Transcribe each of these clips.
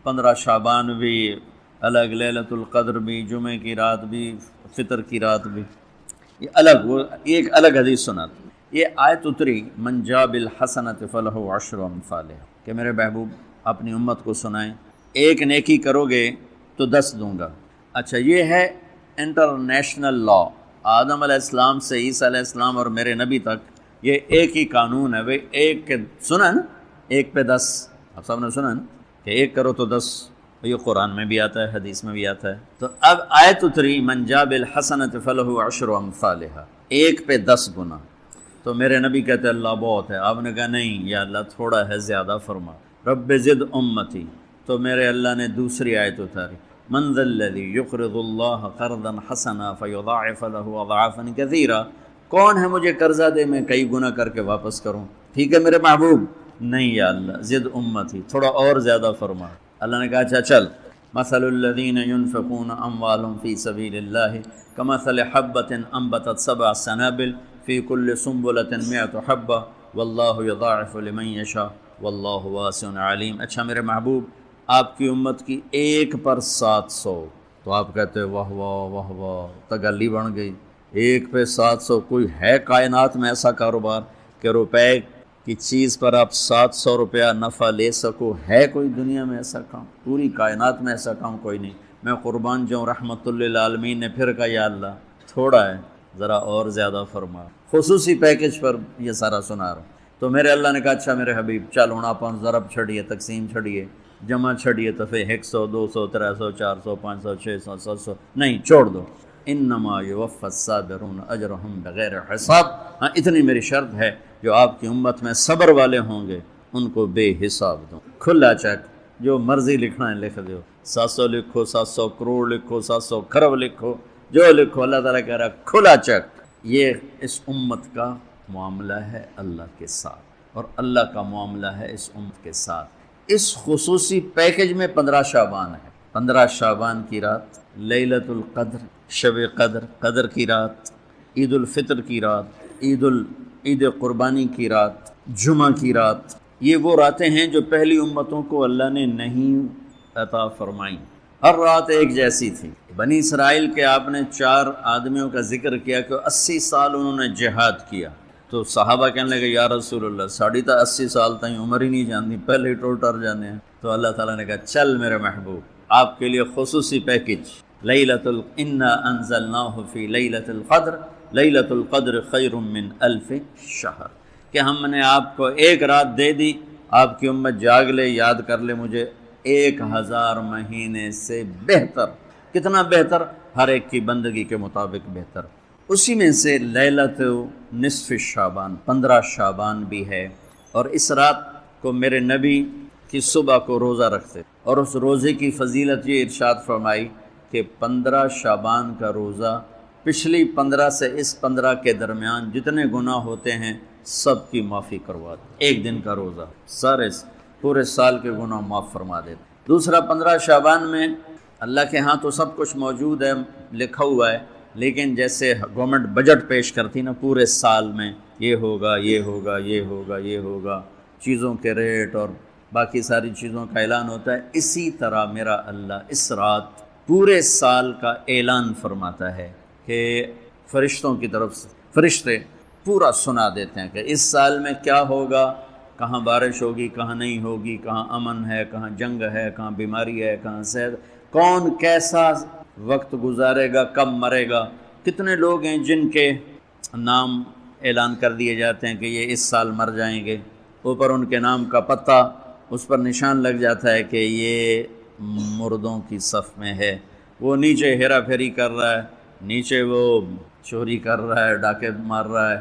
15 شعبان بھی الگ، لیلۃ القدر بھی، جمعے کی رات بھی، فطر کی رات بھی، یہ الگ، وہ ایک الگ حدیث سناتے. یہ آیت اتری من جاء بالحسنۃ فلہ عشر امثالہا، کہ میرے محبوب اپنی امت کو سنائیں ایک نیکی کرو گے تو 10 دوں گا. اچھا، یہ ہے انٹرنیشنل لا، آدم علیہ السلام سے عیسیٰ علیہ السلام اور میرے نبی تک یہ ایک ہی قانون ہے. بھئی ایک کے سنا نا، ایک پہ 10، آپ سب نے سنا نا کہ ایک کرو تو 10. یہ قرآن میں بھی آتا ہے، حدیث میں بھی آتا ہے. تو اب آیت اتری من جاء بالحسنۃ فلہ عشر امثالہا، ایک پہ 10 گنا. تو میرے نبی کہتے اللہ بہت ہے. آپ نے کہا نہیں یا اللہ تھوڑا ہے، زیادہ فرما. رب زد امتی، تو میرے اللہ نے دوسری آیت اتاری من ذا الذی یقرض اللہ قرضا حسنا فیضاعف له اضعافا کثیرا، کون ہے مجھے قرضہ دے میں کئی گنا کر کے واپس کروں. ٹھیک ہے میرے محبوب، نہیں یا اللہ زد امتی، تھوڑا اور زیادہ فرما. اللہ نے کہا اچھا چل، مثل الذین ينفقون اموالهم فی سبیل اللہ کمثل حبۃ انبتت 7 سنابل فی کل سنبلۃ 100 حبۃ واللہ یضاعف لمن یشاء واللہ واسع علیم. اچھا میرے محبوب، آپ کی امت کی 1 پر 700، تو آپ کہتے واہ واہ واہ واہ، تگلی بن گئی. 1 پہ 700، کوئی ہے کائنات میں ایسا کاروبار کہ روپے کی چیز پر آپ 700 روپیہ نفع لے سکو؟ ہے کوئی دنیا میں ایسا کام؟ پوری کائنات میں ایسا کام کوئی نہیں. میں قربان جاؤں، رحمت للعالمین نے پھر کہا یا اللہ تھوڑا ہے، ذرا اور زیادہ فرما. خصوصی پیکج پر یہ سارا سنا رہا ہوں. تو میرے اللہ نے کہا اچھا میرے حبیب چل ہوں آپ ضرب چھڑیے، تقسیم چھڑیے، جمع چھڑیے، دفعے 100 200 300 400 500 600 700، نہیں چھوڑ دو. انما یوفی الصابرون اجرہم بغیر حساب. ہاں اتنی میری شرط ہے، جو آپ کی امت میں صبر والے ہوں گے ان کو بے حساب دوں. کھلا چیک، جو مرضی لکھنا ہے لکھ دو، 700 لکھو، 700 کروڑ لکھو، 700 کھرب لکھو، جو لکھو. اللہ تعالیٰ کہہ رہا کھلا چیک. یہ اس امت کا معاملہ ہے اللہ کے ساتھ، اور اللہ کا معاملہ ہے اس امت کے ساتھ. اس خصوصی پیکج میں 15 شعبان ہے. 15 شعبان کی رات، لیلۃ القدر، شب قدر، قدر کی رات، عید الفطر کی رات، عید قربانی کی رات، جمعہ کی رات. یہ وہ راتیں ہیں جو پہلی امتوں کو اللہ نے نہیں عطا فرمائیں. ہر رات ایک جیسی تھی. بنی اسرائیل کے آپ نے 4 آدمیوں کا ذکر کیا کہ 80 سال انہوں نے جہاد کیا. تو صحابہ کہنے لگے یا رسول اللہ ساڑھی تا 80 سال تائیں عمر ہی نہیں جاندی، پہلے ہی ٹوٹر جانے ہیں. تو اللہ تعالیٰ نے کہا چل میرے محبوب، آپ کے لیے خصوصی پیکج، انا انزلناہ فی لیلۃ القدر، لیلۃ القدر خیر من 1000 شہر، کہ ہم نے آپ کو ایک رات دے دی، آپ کی امت جاگ لے، یاد کر لے مجھے، 1000 مہینے سے بہتر. کتنا بہتر؟ ہر ایک کی بندگی کے مطابق بہتر. اسی میں سے لیلۃ نصف شعبان، 15 شعبان بھی ہے. اور اس رات کو میرے نبی کی صبح کو روزہ رکھتے، اور اس روزے کی فضیلت یہ ارشاد فرمائی کہ 15 شعبان کا روزہ پچھلی 15 سے اس 15 کے درمیان جتنے گناہ ہوتے ہیں سب کی معافی کروا دے. ایک دن کا روزہ سارے پورے سال کے گناہ معاف فرما دیتے. دوسرا 15 شعبان میں اللہ کے ہاں تو سب کچھ موجود ہے، لکھا ہوا ہے، لیکن جیسے گورنمنٹ بجٹ پیش کرتی نا پورے سال میں، یہ ہوگا یہ ہوگا یہ ہوگا یہ ہوگا، چیزوں کے ریٹ اور باقی ساری چیزوں کا اعلان ہوتا ہے، اسی طرح میرا اللہ اس رات پورے سال کا اعلان فرماتا ہے کہ فرشتوں کی طرف سے فرشتے پورا سنا دیتے ہیں کہ اس سال میں کیا ہوگا، کہاں بارش ہوگی، کہاں نہیں ہوگی، کہاں امن ہے، کہاں جنگ ہے، کہاں بیماری ہے، کہاں صحت، کون کیسا وقت گزارے گا، کب مرے گا. کتنے لوگ ہیں جن کے نام اعلان کر دیے جاتے ہیں کہ یہ اس سال مر جائیں گے، اوپر ان کے نام کا پتہ اس پر نشان لگ جاتا ہے کہ یہ مردوں کی صف میں ہے. وہ نیچے ہیرا پھیری کر رہا ہے، نیچے وہ چوری کر رہا ہے، ڈاکے مار رہا ہے،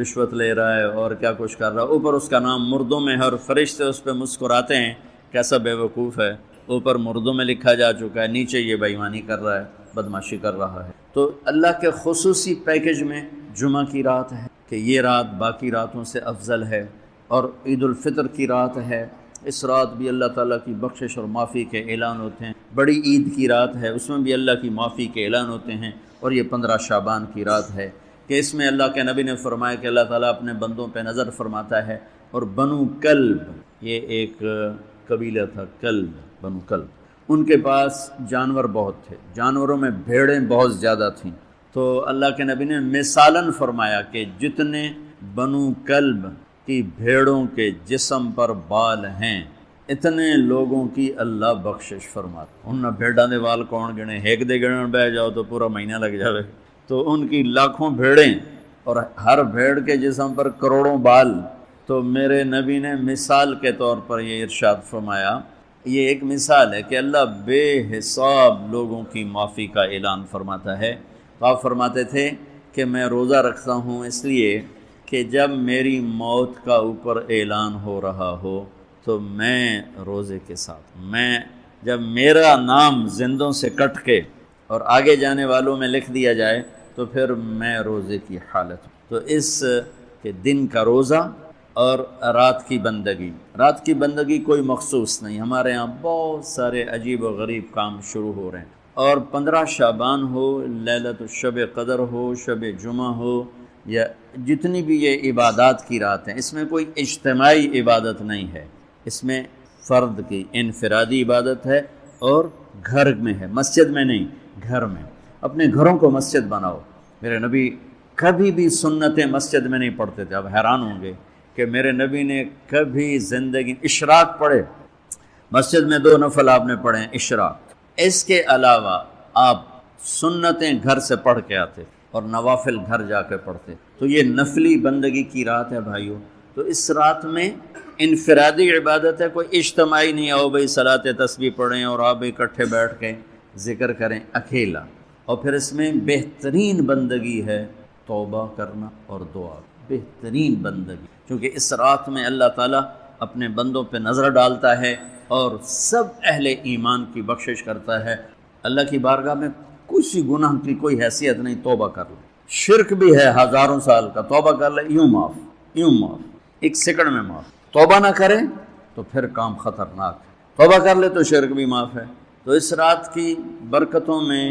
رشوت لے رہا ہے اور کیا کچھ کر رہا ہے، اوپر اس کا نام مردوں میں ہے، اور فرشتے اس پہ مسکراتے ہیں کیسا بے وقوف ہے. اوپر مردوں میں لکھا جا چکا ہے، نیچے یہ بے ایمانی کر رہا ہے، بدماشی کر رہا ہے. تو اللہ کے خصوصی پیکج میں جمعہ کی رات ہے کہ یہ رات باقی راتوں سے افضل ہے، اور عید الفطر کی رات ہے. اس رات بھی اللہ تعالیٰ کی بخشش اور معافی کے اعلان ہوتے ہیں. بڑی عید کی رات ہے، اس میں بھی اللہ کی معافی کے اعلان ہوتے ہیں. اور یہ 15 شعبان کی رات ہے کہ اس میں اللہ کے نبی نے فرمایا کہ اللہ تعالیٰ اپنے بندوں پہ نظر فرماتا ہے. اور بنو کلب، یہ ایک قبیلہ تھا، کلب، بنو کلب، ان کے پاس جانور بہت تھے، جانوروں میں بھیڑیں بہت زیادہ تھیں۔ تو اللہ کے نبی نے مثالاً فرمایا کہ جتنے بنو کلب کی بھیڑوں کے جسم پر بال ہیں اتنے لوگوں کی اللہ بخشش فرماتا۔ ان بھیڑاں دے وال کون گنے، ایک دے گنن بہ جاؤ تو پورا مہینہ لگ جاوے، تو ان کی لاکھوں بھیڑیں اور ہر بھیڑ کے جسم پر کروڑوں بال۔ تو میرے نبی نے مثال کے طور پر یہ ارشاد فرمایا، یہ ایک مثال ہے کہ اللہ بے حساب لوگوں کی معافی کا اعلان فرماتا ہے۔ تو آپ فرماتے تھے کہ میں روزہ رکھتا ہوں اس لیے کہ جب میری موت کا اوپر اعلان ہو رہا ہو تو میں روزے کے ساتھ، میں جب میرا نام زندوں سے کٹ کے اور آگے جانے والوں میں لکھ دیا جائے تو پھر میں روزے کی حالت ہوں۔ تو اس کہ دن کا روزہ اور رات کی بندگی، رات کی بندگی کوئی مخصوص نہیں، ہمارے ہاں بہت سارے عجیب و غریب کام شروع ہو رہے ہیں، اور 15 شعبان ہو، لیلۃ الشب قدر ہو، شب جمعہ ہو، یا جتنی بھی یہ عبادات کی رات ہیں، اس میں کوئی اجتماعی عبادت نہیں ہے، اس میں فرد کی انفرادی عبادت ہے اور گھر میں ہے، مسجد میں نہیں، گھر میں۔ اپنے گھروں کو مسجد بناؤ۔ میرے نبی کبھی بھی سنتیں مسجد میں نہیں پڑھتے تھے۔ اب حیران ہوں گے کہ میرے نبی نے کبھی زندگی اشراق پڑھے، مسجد میں 2 نفل آپ نے پڑھے ہیں اشراق، اس کے علاوہ آپ سنتیں گھر سے پڑھ کے آتے اور نوافل گھر جا کے پڑھتے۔ تو یہ نفلی بندگی کی رات ہے بھائیو۔ تو اس رات میں انفرادی عبادت ہے، کوئی اجتماعی نہیں، آؤ بھائی صلاۃ تسبیح پڑھیں اور آپ اکٹھے بیٹھ کے ذکر کریں، اکیلا۔ اور پھر اس میں بہترین بندگی ہے توبہ کرنا اور دعا، بہترین بندگی، کیونکہ اس رات میں اللہ تعالیٰ اپنے بندوں پہ نظر ڈالتا ہے اور سب اہل ایمان کی بخشش کرتا ہے۔ اللہ کی بارگاہ میں کسی گناہ کی کوئی حیثیت نہیں، توبہ کر لے، شرک بھی ہے ہزاروں سال کا، توبہ کر لے یوں معاف، یوں معاف، 1 سیکنڈ میں معاف۔ توبہ نہ کرے تو پھر کام خطرناک ہے، توبہ کر لے تو شرک بھی معاف ہے۔ تو اس رات کی برکتوں میں،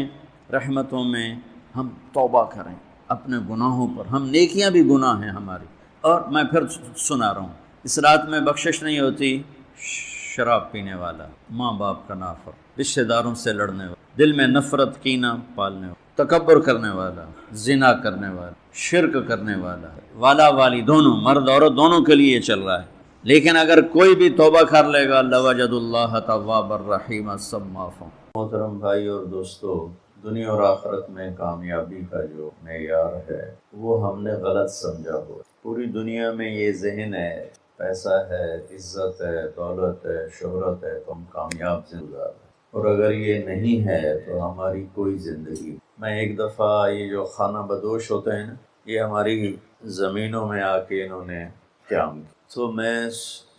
رحمتوں میں ہم توبہ کریں اپنے گناہوں پر، ہم نیکیاں بھی گناہ ہیں ہماری۔ اور میں پھر سنا رہا ہوں، اس رات میں بخشش نہیں ہوتی شراب پینے والا، ماں باپ کا نافرمان، رشتہ داروں سے لڑنے والا، دل میں نفرت کینہ پالنے والا، تکبر کرنے والا، زنا کرنے والا، شرک کرنے والا، والا والی دونوں، مرد عورت دونوں کے لیے چل رہا ہے۔ لیکن اگر کوئی بھی توبہ کر لے گا لوجد اللہ تواب الرحیم، سب معاف ہوں۔ محترم بھائی اور دوستو، دنیا اور آخرت میں کامیابی کا جو معیار ہے وہ ہم نے غلط سمجھا ہوا۔ پوری دنیا میں یہ ذہن ہے پیسہ ہے، عزت ہے، دولت ہے، شہرت ہے تو ہم کامیاب زندگی گزار رہے ہیں، اور اگر یہ نہیں ہے تو ہماری کوئی زندگی۔ میں ایک دفعہ یہ جو خانہ بدوش ہوتے ہیں نا، یہ ہماری زمینوں میں آ کے انہوں نے قیام کیا، تو میں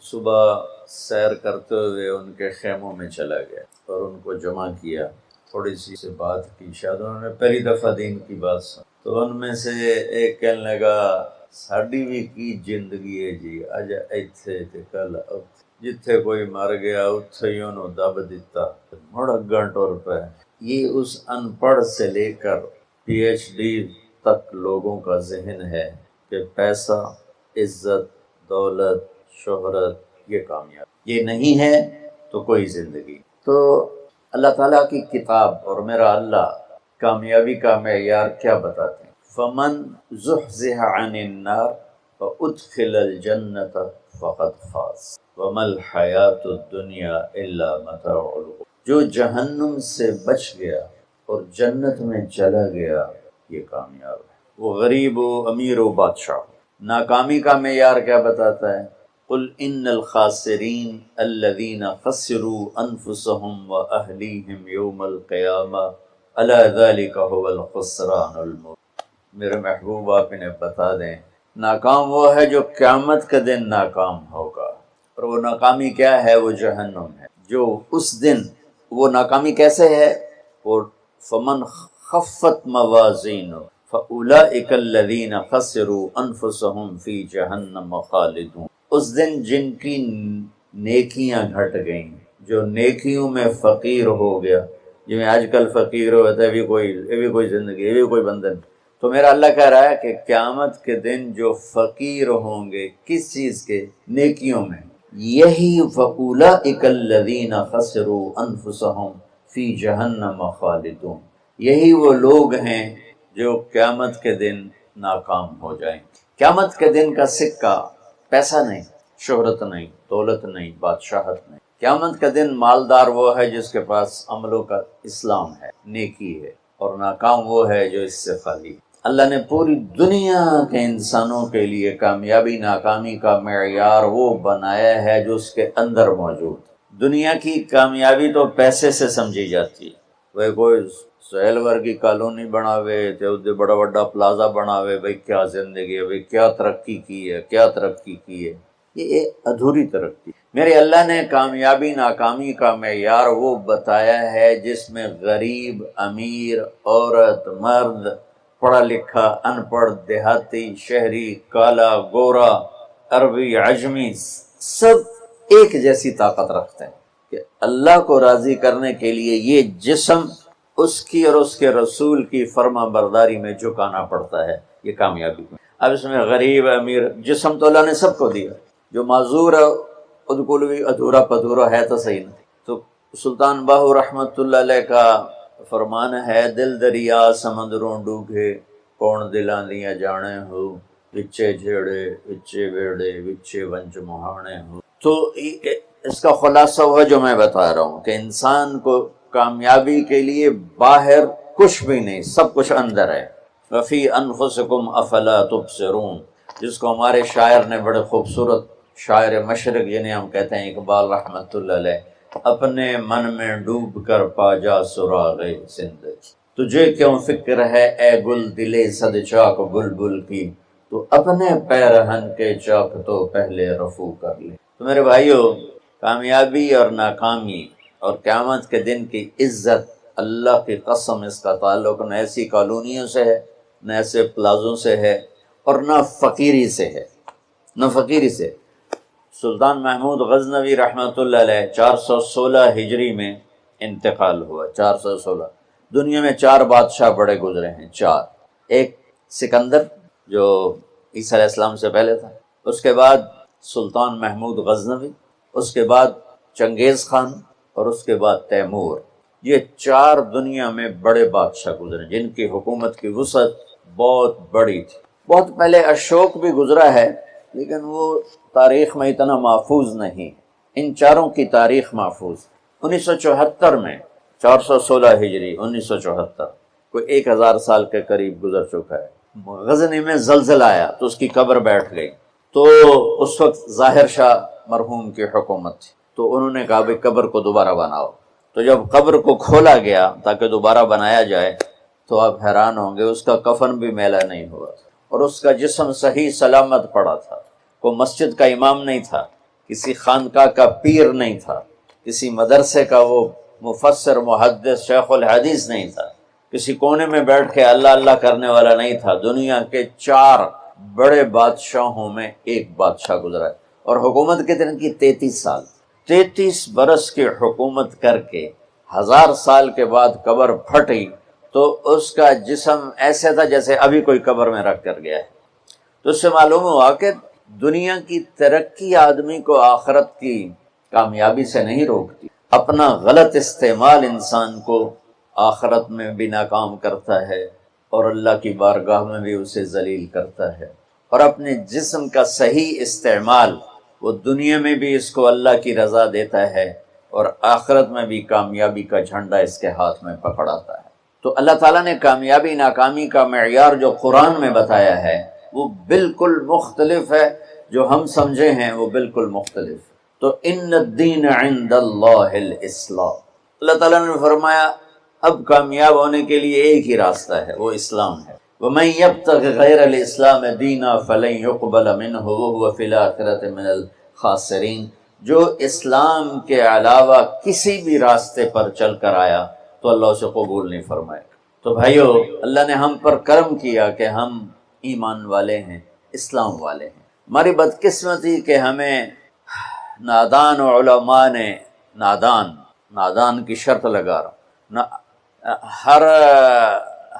صبح سیر کرتے ہوئے ان کے خیموں میں چلا گیا اور ان کو جمع کیا، تھوڑی سی سے بات کی، شاید انہوں نے پہلی دفعہ دین کی بات سن، تو ان میں سے ایک کہنے لگا ساڈی بھی کی زندگی ہے جی، اج ایتھے تے کل اوتھے، جتھے کوئی مر گیا اتھے ہی انہوں دب دیتا، مڑ اگاں ٹر پے۔ یہ اس ان پڑھ سے لے کر پی ایچ ڈی تک لوگوں کا ذہن ہے کہ پیسہ، عزت، دولت، شہرت یہ کامیاب، یہ نہیں ہے تو کوئی زندگی۔ تو اللہ تعالیٰ کی کتاب اور میرا اللہ کامیابی کا معیار کیا بتاتے ہیں؟ فمن زحزح عن النار وادخل الجنۃ فقد فاز وما الحیاۃ الدنیا الا متاع الغرور۔ جو جہنم سے بچ گیا اور جنت میں چلا گیا یہ کامیاب ہے، وہ غریب ہو، امیر ہو، بادشاہ ہو۔ ناکامی کا معیار کیا بتاتا ہے؟ قل ان الخاسرین الذین خسروا انفسهم واہلیہم یوم القیامہ الا ذلک هو الخسران المبین۔ میرے محبوب آپ انہیں بتا دیں، ناکام وہ ہے جو قیامت کے دن ناکام ہوگا، اور وہ ناکامی کیا ہے؟ وہ جہنم ہے۔ جو اس دن، وہ ناکامی کیسے ہے؟ وہ فمن خفت موازینہ فاولئک الذین خسروا انفسهم فی جہنم خالدون۔ اس دن جن کی نیکیاں گھٹ گئیں، جو نیکیوں میں فقیر ہو گیا، جو آج کل فقیر ہوتا ہے، یہ بھی کوئی زندگی، یہ بھی کوئی بندن۔ تو میرا اللہ کہہ رہا ہے کہ قیامت کے دن جو فقیر ہوں گے، کس چیز کے؟ نیکیوں میں، یہی فَأُولَئِكَ الَّذِينَ خَسِرُوا أَنفُسَهُمْ فِي جَهَنَّمَ خَالِدُونَ، یہی وہ لوگ ہیں جو قیامت کے دن ناکام ہو جائیں۔ قیامت کے دن کا سکہ پیسہ نہیں، شہرت نہیں، دولت نہیں، بادشاہت نہیں۔ قیامت کا دن مالدار وہ ہے جس کے پاس عملوں کا اسلام ہے، نیکی ہے، اور ناکام وہ ہے جو اس سے خالی ہے۔ اللہ نے پوری دنیا کے انسانوں کے لیے کامیابی ناکامی کا معیار وہ بنایا ہے جو اس کے اندر موجود ہے۔ دنیا کی کامیابی تو پیسے سے سمجھی جاتی ہے، وہ کوئی سہیل ورگی کالونی بناوے تے بڑا بڑا پلازا بناوے، بھئی کیا زندگی ہے، بھئی کیا ترقی کی ہے، کیا ترقی کی ہے۔ یہ ادھوری ترقی۔ میرے اللہ نے کامیابی ناکامی کا معیار وہ بتایا ہے جس میں غریب، امیر، عورت، مرد، پڑھا لکھا، ان پڑھ، دیہاتی، شہری، کالا، گورا، عربی، عجمی، سب ایک جیسی طاقت رکھتے ہیں کہ اللہ کو راضی کرنے کے لیے یہ جسم اس کی اور اس کے رسول کی فرما برداری میں جھکانا پڑتا ہے۔ یہ کامیابی ہے۔ اب اس میں غریب، امیر، جسم تو اللہ نے سب کو دیا، جو معذور ہے خود کو بھی ادھورا پدھورا ہے تو صحیح نہیں۔ تو سلطان باہو رحمت اللہ علیہ کا فرمان ہے، دل دریا سمندروں ڈوبے، کون دلاں دیاں جانے ہو، وچے جھیڑے وچے بیڑے وچے ونج مہانے ہو۔ تو اس کا خلاصہ وہ جو میں بتا رہا ہوں کہ انسان کو کامیابی کے لیے باہر کچھ بھی نہیں، سب کچھ اندر ہے۔ وفی انفسکم افلا تبصرون، جس کو ہمارے شاعر نے بڑے خوبصورت، شاعر مشرق جنہیں ہم کہتے ہیں اقبال رحمت اللہ علیہ، اپنے من میں ڈوب کر پا جا سراغ زندگی، تجھے کیوں فکر ہے اے گل دلے صد چاک بلبل کی، تو اپنے پیرہن کے چاک تو پہلے رفو کر لے۔ تو میرے بھائیو، کامیابی اور ناکامی اور قیامت کے دن کی عزت، اللہ کی قسم اس کا تعلق نہ ایسی کالونیوں سے ہے، نہ ایسے پلازوں سے ہے، اور نہ فقیری سے ہے، نہ فقیری سے۔ سلطان محمود غزنوی رحمۃ اللہ علیہ 416 ہجری میں انتقال ہوا۔ 416 دنیا میں 4 بادشاہ بڑے گزرے ہیں، 4۔ ایک سکندر جو عیسیٰ علیہ السلام سے پہلے تھا، اس کے بعد سلطان محمود غزنوی، اس کے بعد چنگیز خان، اور اس کے بعد تیمور۔ یہ 4 دنیا میں بڑے بادشاہ گزرے جن کی حکومت کی وسعت بہت بڑی تھی۔ بہت پہلے اشوک بھی گزرا ہے، لیکن وہ تاریخ میں اتنا محفوظ نہیں۔ ان 4 کی تاریخ محفوظ۔ 1974 میں، 416 ہجری 1974، کوئی 1000 سال کے قریب گزر چکا ہے، غزنی میں زلزلہ آیا تو اس کی قبر بیٹھ گئی۔ تو اس وقت ظاہر شاہ مرحوم کی حکومت تھی، تو انہوں نے کہا بھئی قبر کو دوبارہ بناؤ۔ تو جب قبر کو کھولا گیا تاکہ دوبارہ بنایا جائے تو آپ حیران ہوں گے، اس کا کفن بھی میلا نہیں ہوا اور اس کا جسم صحیح سلامت پڑا تھا۔ کوئی مسجد کا امام نہیں تھا، کسی خانقاہ کا پیر نہیں تھا، کسی مدرسے کا وہ مفسر محدث شیخ الحدیث نہیں تھا، کسی کونے میں بیٹھ کے اللہ اللہ کرنے والا نہیں تھا۔ دنیا کے 4 بڑے بادشاہوں میں ایک بادشاہ گزرا ہے، اور حکومت کتنے کی؟ 33 سال۔ 33 برس کی حکومت کر کے 1000 سال کے بعد قبر پھٹی تو اس کا جسم ایسے تھا جیسے ابھی کوئی قبر میں رکھ کر گیا ہے۔ تو اس سے معلوم ہوا کہ دنیا کی ترقی آدمی کو آخرت کی کامیابی سے نہیں روکتی، اپنا غلط استعمال انسان کو آخرت میں بھی ناکام کرتا ہے اور اللہ کی بارگاہ میں بھی اسے ذلیل کرتا ہے، اور اپنے جسم کا صحیح استعمال وہ دنیا میں بھی اس کو اللہ کی رضا دیتا ہے اور آخرت میں بھی کامیابی کا جھنڈا اس کے ہاتھ میں پکڑاتا ہے۔ تو اللہ تعالیٰ نے کامیابی ناکامی کا معیار جو قرآن میں بتایا ہے وہ بالکل مختلف ہے، جو ہم سمجھے ہیں وہ بالکل مختلف۔ تو ان الدین عند اللہ الاسلام، اللہ تعالیٰ نے فرمایا اب کامیاب ہونے کے لیے ایک ہی راستہ ہے، وہ اسلام ہے۔ وَمَن يَبْتَغِ غَيْرَ الْإِسْلَامِ دِينًا فَلَن يُقْبَلَ مِنْهُ وَهُوَ فِي الْآخِرَةِ مِنَ الْخَاسِرِينَ، جو اسلام کے علاوہ کسی بھی راستے پر چل کر آیا تو اللہ اسے قبول نہیں فرمائے۔ تو بھائیو، اللہ نے ہم پر کرم کیا کہ ہم ایمان والے ہیں، اسلام والے ہیں۔ ہماری بدقسمتی کہ ہمیں نادان علماء نے نادان کی شرط لگا رہا،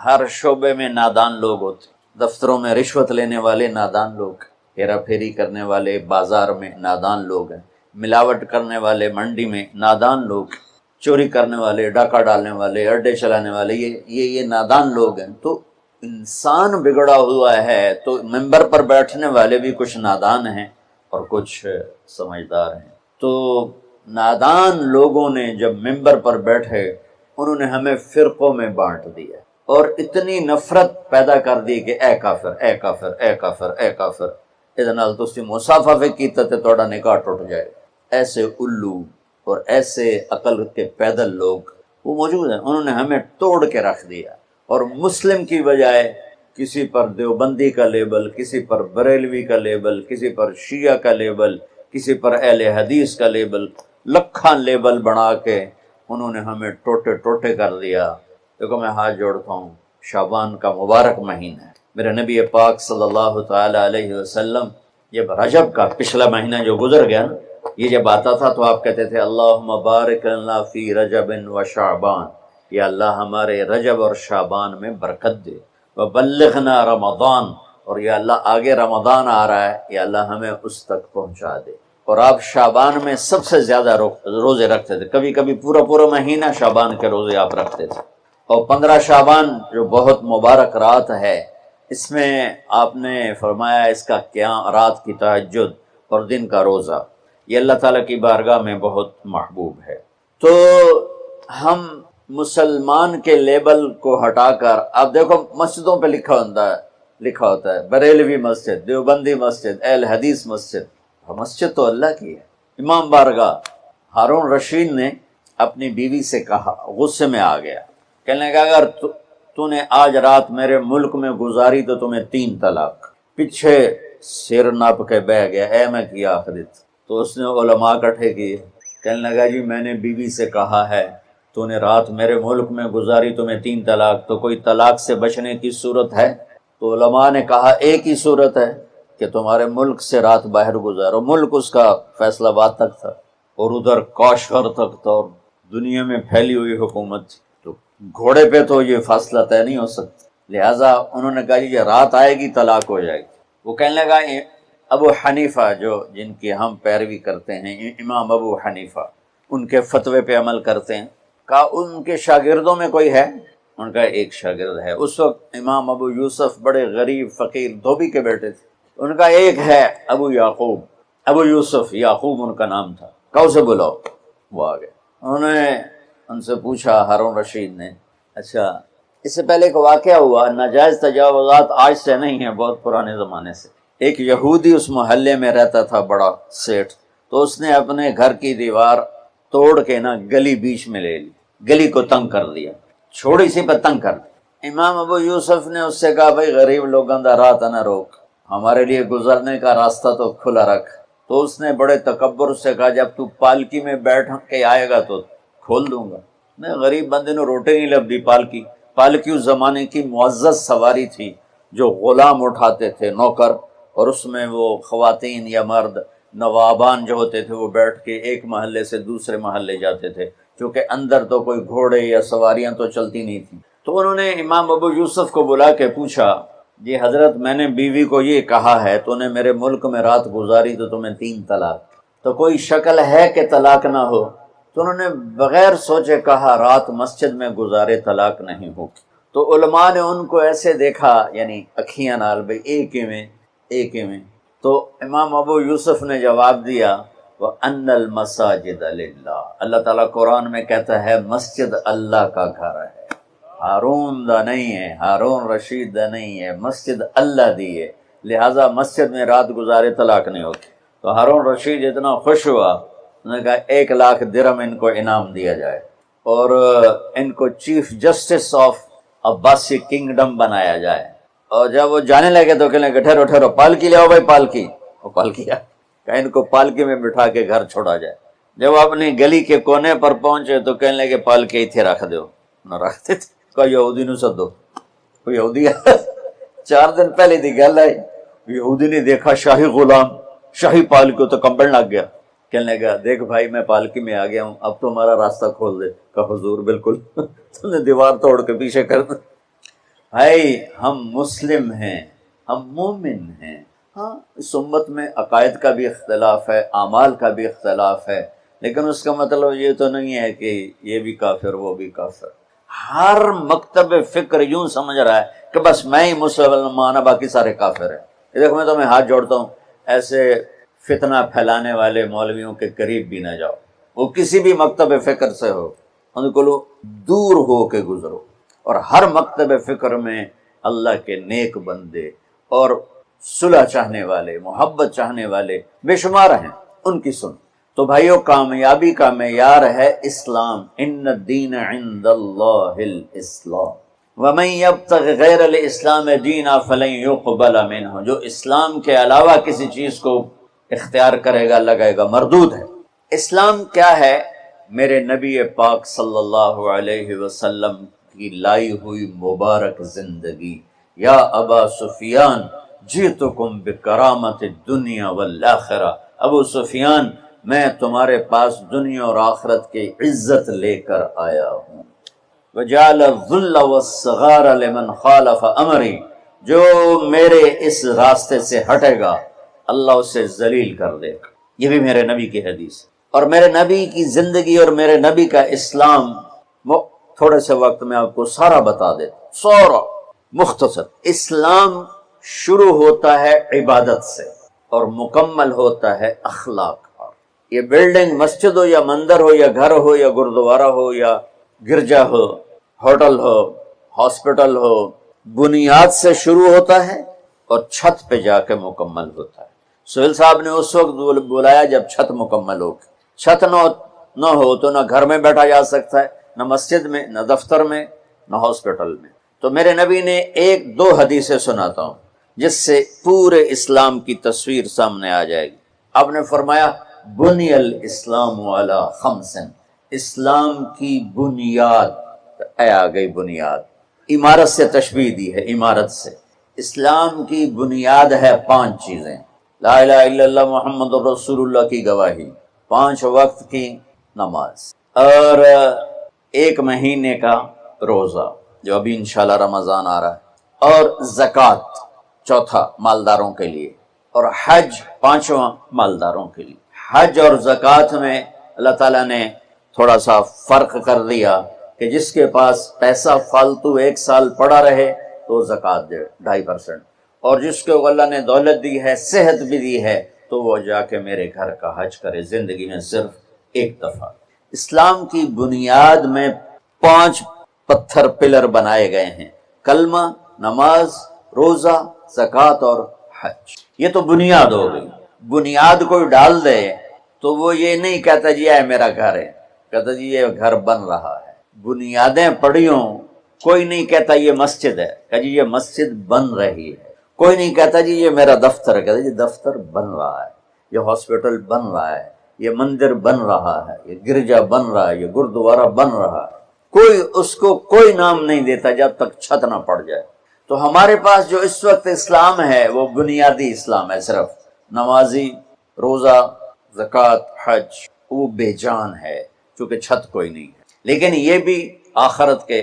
ہر شعبے میں نادان لوگ ہوتے، دفتروں میں رشوت لینے والے نادان لوگ، ہیرا پھیری کرنے والے، بازار میں نادان لوگ ہیں، ملاوٹ کرنے والے منڈی میں نادان لوگ، چوری کرنے والے، ڈاکہ ڈالنے والے، اڈے چلانے والے، یہ نادان لوگ ہیں۔ تو انسان بگڑا ہوا ہے تو ممبر پر بیٹھنے والے بھی کچھ نادان ہیں اور کچھ سمجھدار ہیں۔ تو نادان لوگوں نے جب ممبر پر بیٹھے انہوں نے ہمیں فرقوں میں بانٹ دیا اور اتنی نفرت پیدا کر دی کہ اے کافر، اے کافر، اے کافر، اے کافر، ادھر نال تسی مصافحہ بھی کیتا تے تہاڈا نکاح ٹوٹ جائے۔ ایسے الو اور ایسے عقل کے پیدل لوگ وہ موجود ہیں، انہوں نے ہمیں توڑ کے رکھ دیا، اور مسلم کی بجائے کسی پر دیوبندی کا لیبل، کسی پر بریلوی کا لیبل، کسی پر شیعہ کا لیبل، کسی پر اہل حدیث کا لیبل، لکھاں لیبل بنا کے انہوں نے ہمیں ٹوٹے ٹوٹے کر دیا۔ دیکھو میں ہاتھ جوڑتا ہوں، شعبان کا مبارک مہینہ ہے، میرے نبی پاک صلی اللہ تعالی علیہ وسلم جب رجب کا پچھلا مہینہ جو گزر گیا نا، یہ جب آتا تھا تو آپ کہتے تھے اللہم بارک لنا فی رجب و شعبان، یا اللہ ہمارے رجب اور شعبان میں برکت دے، وبلغنا رمضان، اور یا اللہ آگے رمضان آ رہا ہے، یا اللہ ہمیں اس تک پہنچا دے۔ اور آپ شعبان میں سب سے زیادہ روزے رکھتے تھے، کبھی کبھی پورا مہینہ شعبان کے روزے آپ رکھتے تھے۔ اور 15 شعبان جو بہت مبارک رات ہے، اس میں آپ نے فرمایا اس کا قیام، رات کی تہجد اور دن کا روزہ، یہ اللہ تعالیٰ کی بارگاہ میں بہت محبوب ہے۔ تو ہم مسلمان کے لیبل کو ہٹا کر، آپ دیکھو مسجدوں پہ لکھا ہوتا ہے بریلوی مسجد، دیوبندی مسجد، اہل حدیث مسجد۔ مسجد تو اللہ کی ہے۔ امام بارگاہ ہارون رشید نے اپنی بیوی سے کہا، غصے میں آ گیا، کہنے لگا اگر تو نے آج رات میرے ملک میں گزاری تو تمہیں 3 طلاق۔ پیچھے سر ناپ کے بہ گیا، اے میں کیا آخرت۔ تو اس نے علماء اکٹھے کیے، کہنے لگا جی میں نے بیوی سے کہا ہے تو نے رات میرے ملک میں گزاری تمہیں 3 طلاق، تو کوئی طلاق سے بچنے کی صورت ہے؟ تو علماء نے کہا ایک ہی صورت ہے کہ تمہارے ملک سے رات باہر گزارو۔ ملک اس کا فیصلہ آباد تک تھا اور ادھر کاشغر تک تھا، اور دنیا میں پھیلی ہوئی حکومت تھی، تو گھوڑے پہ تو یہ فاصلہ طے نہیں ہو سکتا، لہٰذا انہوں نے کہا یہ رات آئے گی طلاق ہو جائے گی۔ وہ کہنے لگا ابو حنیفہ جن کی ہم پیروی کرتے ہیں، امام ابو حنیفہ، ان کے فتوے پہ عمل کرتے ہیں، کہا ان کے شاگردوں میں کوئی ہے؟ ان کا ایک شاگرد ہے۔ اس وقت امام ابو یوسف بڑے غریب فقیر دھوبی کے بیٹے تھے، ان کا ایک ہے ابو یعقوب، ابو یوسف یعقوب ان کا نام تھا، کہو سے بلاؤ۔ وہ آ گئے، انہوں نے ان سے پوچھا ہارون رشید نے، اچھا اس سے پہلے ایک واقعہ ہوا، ناجائز تجاوزات آج سے نہیں ہیں، بہت پرانے زمانے سے۔ ایک یہودی اس محلے میں رہتا تھا، بڑا سیٹھ، تو اس نے اپنے گھر کی دیوار توڑ کے نا گلی بیچ میں لے لی، گلی کو تنگ کر دیا، چھوڑی سی پہ تنگ کر دیا۔ امام ابو یوسف نے اس سے کہا بھائی غریب لوگوں دا راہ نہ روک، ہمارے لیے گزرنے کا راستہ تو کھلا رکھ۔ تو اس نے بڑے تکبر سے کہا جب تو پالکی میں بیٹھ کے آئے گا تو کھول دوں گا۔ میں غریب بندے نے روٹی نہیں لبھی۔ پالکی اس زمانے کی معزز سواری تھی جو غلام اٹھاتے تھے، نوکر، اور اس میں وہ خواتین یا مرد نوابان جو ہوتے تھے وہ بیٹھ کے ایک محلے سے دوسرے محلے جاتے تھے، کیونکہ اندر تو کوئی گھوڑے یا سواریاں تو چلتی نہیں تھیں۔ تو انہوں نے امام ابو یوسف کو بلا کے پوچھا جی حضرت میں نے بیوی کو یہ کہا ہے تو نے میرے ملک میں رات گزاری تو تمہیں 3 طلاق، تو کوئی شکل ہے کہ طلاق نہ ہو؟ تو انہوں نے بغیر سوچے کہا رات مسجد میں گزارے طلاق نہیں ہوگی۔ تو علماء نے ان کو ایسے دیکھا، یعنی اکھیاں نال بھئی ایک ہی میں۔ تو امام ابو یوسف نے جواب دیا وَأَنَّ الْمَسَاجِدَ لِلَّهِ، اللہ تعالیٰ قرآن میں کہتا ہے مسجد اللہ کا گھر ہے، ہارون دا نہیں ہے، ہارون رشید دا نہیں ہے، مسجد اللہ دی ہے، لہٰذا مسجد میں رات گزارے طلاق نہیں ہوتی۔ تو ہارون رشید اتنا خوش ہوا، انہوں نے کہا 1 لاکھ درہم ان کو انعام دیا جائے اور ان کو chief justice of Abbasi kingdom بنایا جائے۔ اور جب وہ جانے لگے تو کہنے لگے ٹھہرو پالکی لے آؤ بھائی، پالکی۔ وہ پالکی کہ ان کو پالکی میں بٹھا کے گھر چھوڑا جائے۔ جب وہ اپنی گلی کے کونے پر پہنچے تو کہنے لگے پالکی اتھے رکھ دو، نہ رکھتے تھے۔ کوئی یہودی نو سدو، کوئی یہودی 4 دن پہلے دی گل ہے، یہودی نے دیکھا شاہی غلام شاہی پالکی تو کمبل لگ گیا، کہنے لگا دیکھ بھائی میں پالکی میں آ گیا ہوں، اب تو ہمارا راستہ کھول دے۔ کہا حضور بالکل، تم نے دیوار توڑ کے پیچھے کر دیا۔ بھائی ہم مسلم ہیں، ہم مومن ہیں، ہاں اس امت میں عقائد کا بھی اختلاف ہے، اعمال کا بھی اختلاف ہے، لیکن اس کا مطلب یہ تو نہیں ہے کہ یہ بھی کافر وہ بھی کافر۔ ہر مکتب فکر یوں سمجھ رہا ہے کہ بس میں ہی مسلمان ہوں، باقی سارے کافر ہیں۔ یہ دیکھو میں تمہیں ہاتھ جوڑتا ہوں، ایسے فتنہ پھیلانے والے مولویوں کے قریب بھی نہ جاؤ، وہ کسی بھی مکتب فکر سے ہو، ان کو دور ہو کے گزرو۔ اور ہر مکتب فکر میں اللہ کے نیک بندے اور صلح چاہنے والے، محبت چاہنے والے بے شمار ہیں، ان کی سن۔ تو بھائیو کامیابی کا معیار ہے اسلام، ان الدین عند اللہ الاسلام ومن یبتغ غیر الاسلام دینا فلن یقبل منہ، جو اسلام کے علاوہ کسی چیز کو اختیار کرے گا لگائے گا مردود ہے۔ اسلام کیا ہے؟ میرے نبی پاک صلی اللہ علیہ وسلم کی لائی ہوئی مبارک زندگی۔ یا ابا سفیان جئتکم بکرامت الدنیا والآخرہ، ابو سفیان میں تمہارے پاس دنیا اور آخرت کی عزت لے کر آیا ہوں۔ وجعل الذل والصغار لمن خالف امری، جو میرے اس راستے سے ہٹے گا اللہ اسے ذلیل کر دے گا۔ یہ بھی میرے نبی کی حدیث، اور میرے نبی کی زندگی اور میرے نبی کا اسلام تھوڑے سے وقت میں آپ کو سارا بتا دیتا، سارا مختصر۔ اسلام شروع ہوتا ہے عبادت سے اور مکمل ہوتا ہے اخلاق پر۔ یہ بلڈنگ مسجد ہو یا مندر ہو یا گھر ہو یا گردوارہ ہو یا گرجا ہو، ہوٹل ہو، ہاسپٹل ہو، بنیاد سے شروع ہوتا ہے اور چھت پہ جا کے مکمل ہوتا ہے۔ سہیل صاحب نے اس وقت بلایا جب چھت مکمل ہو، چھت نہ ہو تو نہ گھر میں بیٹھا جا سکتا ہے، نہ مسجد میں، نہ دفتر میں، نہ ہاسپٹل میں۔ تو میرے نبی نے ایک دو حدیثیں سناتا ہوں جس سے پورے اسلام کی تصویر سامنے آ جائے گی۔ آپ نے فرمایا بنی الاسلام علی خمس، اسلام کی بنیاد، آ گئی بنیاد، عمارت سے تشبیہ دی ہے، عمارت سے۔ اسلام کی بنیاد ہے 5 چیزیں، لا الہ الا اللہ محمد رسول اللہ کی گواہی، 5 وقت کی نماز، اور 1 مہینے کا روزہ جو ابھی انشاءاللہ رمضان آ رہا ہے، اور زکوٰۃ 4 مالداروں کے لیے، اور حج 5واں مالداروں کے لیے۔ حج اور زکوٰۃ میں اللہ تعالیٰ نے تھوڑا سا فرق کر دیا کہ جس کے پاس پیسہ فالتو 1 سال پڑا رہے تو زکوٰۃ دے 2.5%، اور جس کو اللہ نے دولت دی ہے، صحت بھی دی ہے، تو وہ جا کے میرے گھر کا حج کرے زندگی میں صرف 1 دفعہ۔ اسلام کی بنیاد میں 5 پتھر پلر بنائے گئے ہیں، کلمہ، نماز، روزہ، زکوٰۃ اور حج۔ یہ تو بنیاد ہو گئی۔ بنیاد کوئی ڈال دے تو وہ یہ نہیں کہتا جی یہ میرا گھر ہے، کہتا جی یہ گھر بن رہا ہے۔ بنیادیں پڑی ہوں، کوئی نہیں کہتا یہ مسجد ہے، کہ جی یہ مسجد بن رہی ہے۔ کوئی نہیں کہتا جی یہ میرا دفتر ہے، کہتا جی دفتر بن رہا ہے، یہ ہاسپٹل بن رہا ہے، یہ مندر بن رہا ہے، یہ گرجا بن رہا ہے، یہ گردوارہ بن رہا ہے۔ کوئی اس کو کوئی نام نہیں دیتا جب تک چھت نہ پڑ جائے۔ تو ہمارے پاس جو اس وقت اسلام ہے وہ بنیادی اسلام ہے، صرف نمازی، روزہ، زکوٰۃ، حج، وہ بے جان ہے چونکہ چھت کوئی نہیں ہے، لیکن یہ بھی آخرت کے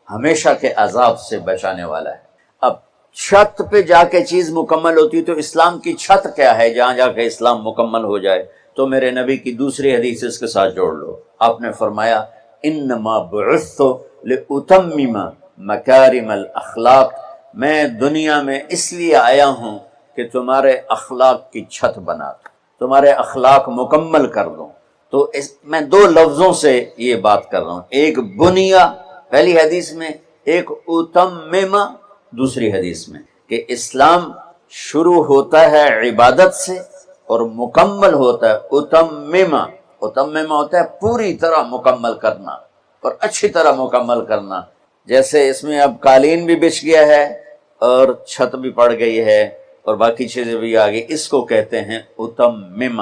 ہمیشہ کے عذاب سے بچانے والا ہے۔ اب چھت پہ جا کے چیز مکمل ہوتی، تو اسلام کی چھت کیا ہے جہاں جا کے اسلام مکمل ہو جائے؟ تو میرے نبی کی دوسری حدیث اس کے ساتھ جوڑ لو۔ آپ نے فرمایا انما بعثت لاتمم مکارم الاخلاق، میں دنیا میں اس لیے آیا ہوں کہ تمہارے اخلاق کی چھت بنا دوں، تمہارے اخلاق مکمل کر دوں۔ تو میں 2 لفظوں سے یہ بات کر رہا ہوں، ایک بنیا پہلی حدیث میں، ایک اتمم دوسری حدیث میں، کہ اسلام شروع ہوتا ہے عبادت سے اور مکمل ہوتا ہے اتمم۔ اتمم ہوتا ہے پوری طرح مکمل کرنا اور اچھی طرح مکمل کرنا۔ جیسے اس میں اب قالین بھی بچھ گیا ہے اور چھت بھی پڑ گئی ہے اور باقی چیزیں بھی آ گئی، اس کو کہتے ہیں اتمم۔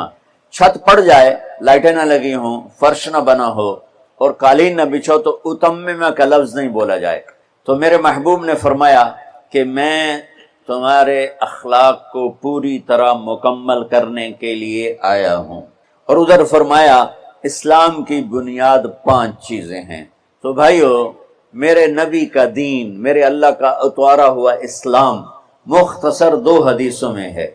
چھت پڑ جائے، لائٹیں نہ لگی ہوں، فرش نہ بنا ہو اور قالین نہ بچھو تو اتمم کا لفظ نہیں بولا جائے۔ تو میرے محبوب نے فرمایا کہ میں تمہارے اخلاق کو پوری طرح مکمل کرنے کے لیے آیا ہوں۔ اور ادھر فرمایا اسلام کی بنیاد 5 چیزیں ہیں۔ تو بھائیو، میرے نبی کا دین، میرے اللہ کا اتوارا ہوا اسلام مختصر 2 حدیثوں میں ہے۔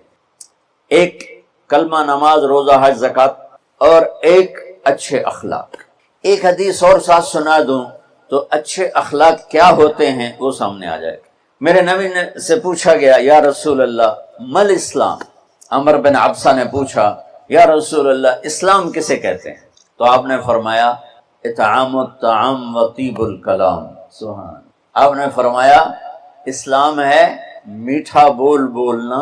ایک کلمہ، نماز، روزہ، حج، زکات، اور ایک اچھے اخلاق۔ ایک حدیث اور ساتھ سنا دوں تو اچھے اخلاق کیا ہوتے ہیں وہ سامنے آ جائے گا۔ میرے نبی سے پوچھا گیا یا رسول اللہ مل اسلام، عمر بن عبسہ نے پوچھا یا رسول اللہ اسلام کسے کہتے ہیں؟ تو آپ نے فرمایا اطعام الطعام و طیب الکلام۔ سبحان، آپ نے فرمایا اسلام ہے میٹھا بول بولنا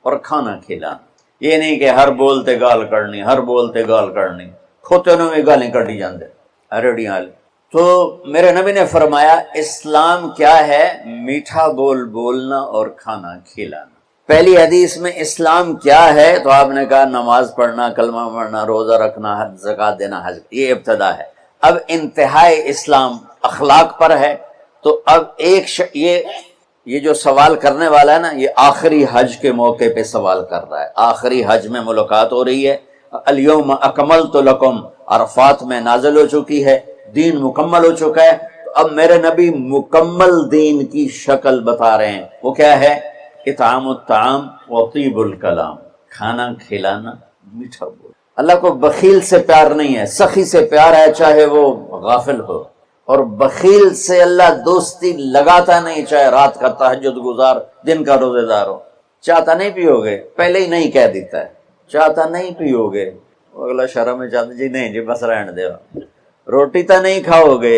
اور کھانا کھلانا۔ یہ نہیں کہ ہر بولتے گال کرنی، ہر بولتے گال کرنی، کھوتے نے بھی گالیں کٹی جاندے ریڑیاں والے۔ تو میرے نبی نے فرمایا اسلام کیا ہے؟ میٹھا بول بولنا اور کھانا کھلانا۔ پہلی حدیث میں اسلام کیا ہے تو آپ نے کہا نماز پڑھنا، کلمہ پڑھنا، روزہ رکھنا، حج زکات دینا، حج، یہ ابتدا ہے۔ اب انتہائی اسلام اخلاق پر ہے۔ تو اب یہ جو سوال کرنے والا ہے نا، یہ آخری حج کے موقع پہ سوال کر رہا ہے۔ آخری حج میں ملاقات ہو رہی ہے۔ الیوم اکملت لکم عرفات میں نازل ہو چکی ہے، دین مکمل ہو چکا ہے۔ تو اب میرے نبی مکمل دین کی شکل بتا رہے ہیں۔ وہ کیا ہے؟ اطعام الطعام و طیب الکلام، کھانا کھلانا، میٹھا بول۔ اللہ کو بخیل سے پیار نہیں ہے، سخی سے پیار ہے، چاہے وہ غافل ہو۔ اور بخیل سے اللہ دوستی لگاتا نہیں، چاہے رات کا تہجد گزار، دن کا روزے دار ہو۔ چاہتا نہیں پیو گے، پہلے ہی نہیں کہہ دیتا ہے، چاہتا نہیں پیو گے، اگلا شرم میں چاہتا جی نہیں جی بس رہن دے، روٹی تو نہیں کھاؤ گے،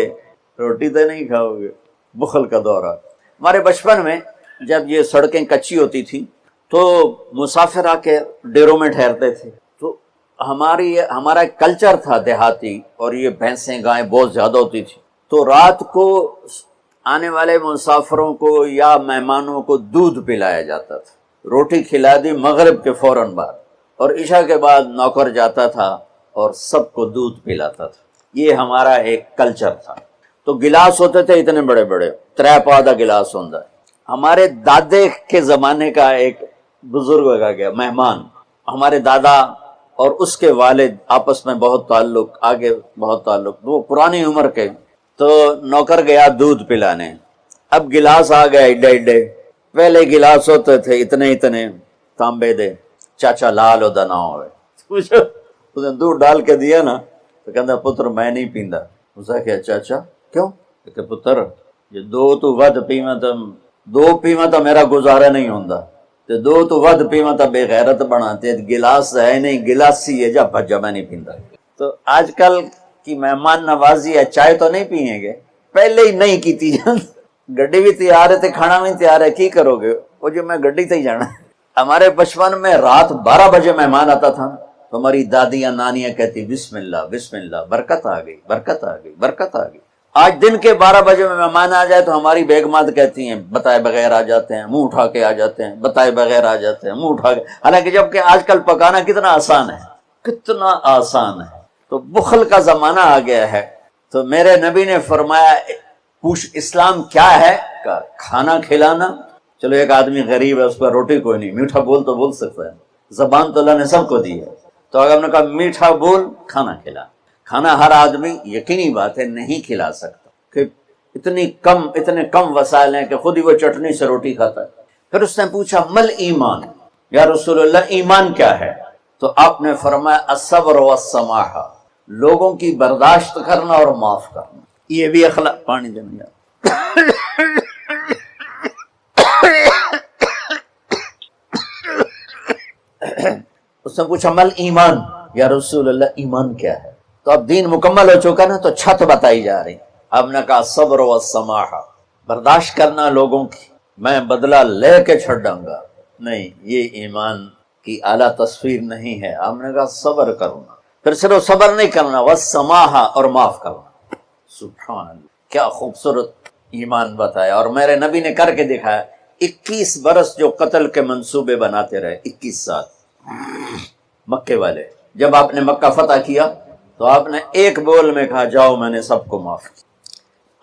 روٹی تو نہیں کھاؤ گے، بخل کا دورہ۔ ہمارے بچپن میں جب یہ سڑکیں کچی ہوتی تھیں تو مسافر آ کے ڈیروں میں ٹھہرتے تھے، تو ہمارا ایک کلچر تھا دیہاتی، اور یہ بھینسیں گائیں بہت زیادہ ہوتی تھی، تو رات کو آنے والے مسافروں کو یا مہمانوں کو دودھ پلایا جاتا تھا۔ روٹی کھلا دی مغرب کے فوراً بعد، اور عشاء کے بعد نوکر جاتا تھا اور سب کو دودھ پلاتا تھا۔ یہ ہمارا ایک کلچر تھا۔ تو گلاس ہوتے تھے اتنے بڑے بڑے، 3 پا دا گلاس ہوتا ہے۔ ہمارے دادے کے زمانے کا ایک بزرگ کا گیا مہمان، ہمارے دادا اور اس کے والد آپس میں بہت تعلق، آگے بہت تعلق، وہ پرانی عمر کے، تو نوکر گیا دودھ پلانے۔ اب گلاس آ گئے ایڈے ایڈے، پہلے گلاس ہوتے تھے اتنے اتنے تانبے دے، چاچا لال ہودا نہ ہوئے، اس نے دودھ ڈال کے دیا نا تو کہتا پتر میں نہیں پیندا۔ اس نے کہا چاچا کیوں؟ کہ پتر یہ 2 تو ود پیواں تو 2 پیواں تو میرا گزارا نہیں ہوندا، تے 2 تو ود پیواں تو بے غیرت بنا، تے گلاس ہے نہیں، گلاسی ہے، جا بھجا میں نہیں پیندا۔ تو آج کل کی مہمان نوازی ہے، چائے تو نہیں پیئیں گے، پہلے ہی نہیں کیتی جان، گڈی بھی تیار ہے تے کھانا بھی تیار ہے، کی کرو گے؟ وہ جو میں گڈی تے ہی جانا۔ ہمارے بچپن میں رات 12 بجے مہمان آتا تھا تو ہماری دادیاں نانیاں کہتی بسم اللہ بسم اللہ، برکت آ گئی، برکت آ گئی، برکت آ گئی۔ آج دن کے 12 بجے میں مہمان آ جائے تو ہماری بیگمات کہتی ہیں بتائے بغیر آ جاتے ہیں، منہ اٹھا کے آ جاتے ہیں، بتائے بغیر آ جاتے ہیں، منہ اٹھا کے، حالانکہ جبکہ آج کل پکانا کتنا آسان ہے، کتنا آسان ہے۔ تو بخل کا زمانہ آ گیا ہے۔ تو میرے نبی نے فرمایا پوچھ اسلام کیا ہے؟ کھانا کھلانا۔ چلو ایک آدمی غریب ہے، اس پر روٹی کوئی نہیں، میٹھا بول تو بول سکتا ہے، زبان تو اللہ نے سب کو دی ہے، تو اگر ہم نے کہا میٹھا بول، کھانا کھلا۔ کھانا ہر آدمی یقینی بات ہے نہیں کھلا سکتا، کہ اتنے کم وسائل ہیں کہ خود ہی وہ چٹنی سے روٹی کھاتا ہے۔ پھر اس نے پوچھا مل ایمان، یا رسول اللہ ایمان کیا ہے؟ تو آپ نے فرمایا الصبر والسماحہ، لوگوں کی برداشت کرنا اور معاف کرنا۔ یہ بھی اخلاق، پانی دینا۔ اس نے پوچھا مل ایمان، یا رسول اللہ ایمان کیا ہے؟ تو اب دین مکمل ہو چکا نا، تو چھت بتائی جا رہی۔ اب نے کہا صبر و سماحہ، برداشت کرنا لوگوں کی، میں بدلہ لے کے چھڑوں گا نہیں، یہ ایمان کی اعلیٰ تصویر نہیں ہے۔ ہم نے کہا صبر کرنا، پھر صرف صبر نہیں کرنا، والسماحہ، اور معاف کرنا۔ سبحان اللہ، کیا خوبصورت ایمان بتایا، اور میرے نبی نے کر کے دکھایا۔ 21 برس جو قتل کے منصوبے بناتے رہے، 21 سال مکے والے، جب آپ نے مکہ فتح کیا تو آپ نے ایک بول میں کہا جاؤ میں نے سب کو معاف کیا۔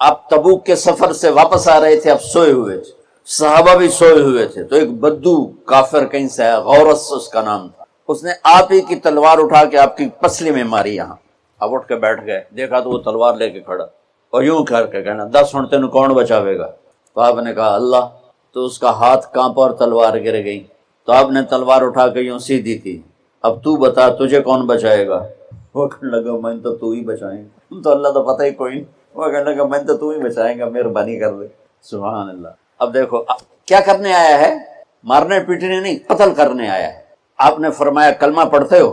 آپ تبوک کے سفر سے واپس آ رہے تھے، اب سوئے ہوئے تھے، صحابہ بھی سوئے ہوئے تھے، تو ایک بدو کافر کہیں سے ہے، غورس اس کا نام تھا، اس نے آپ ہی کی تلوار اٹھا کے آپ کی پسلی میں ماری یہاں۔ آپ اٹھ کے بیٹھ گئے، دیکھا تو وہ تلوار لے کے کھڑا، اور یوں کر کے کہنا 10 ہن تینوں کون بچاوے گا؟ تو آپ نے کہا اللہ، تو اس کا ہاتھ کانپا اور تلوار گر گئی۔ تو آپ نے تلوار اٹھا کے یوں سیدھی کی، اب تو بتا تجھے کون بچائے گا؟ وہ کہنے لگا میں تو ہی بچائیں گا، تو اللہ تو پتہ ہی کوئی نہیں، وہ کہنے لگا میں تو ہی بچائیں گا، مہربانی کر دے۔ سبحان اللہ۔ اب دیکھو کیا کرنے آیا ہے؟ مارنے پیٹنے نہیں، قتل کرنے آیا ہے۔ آپ نے فرمایا کلمہ پڑھتے ہو؟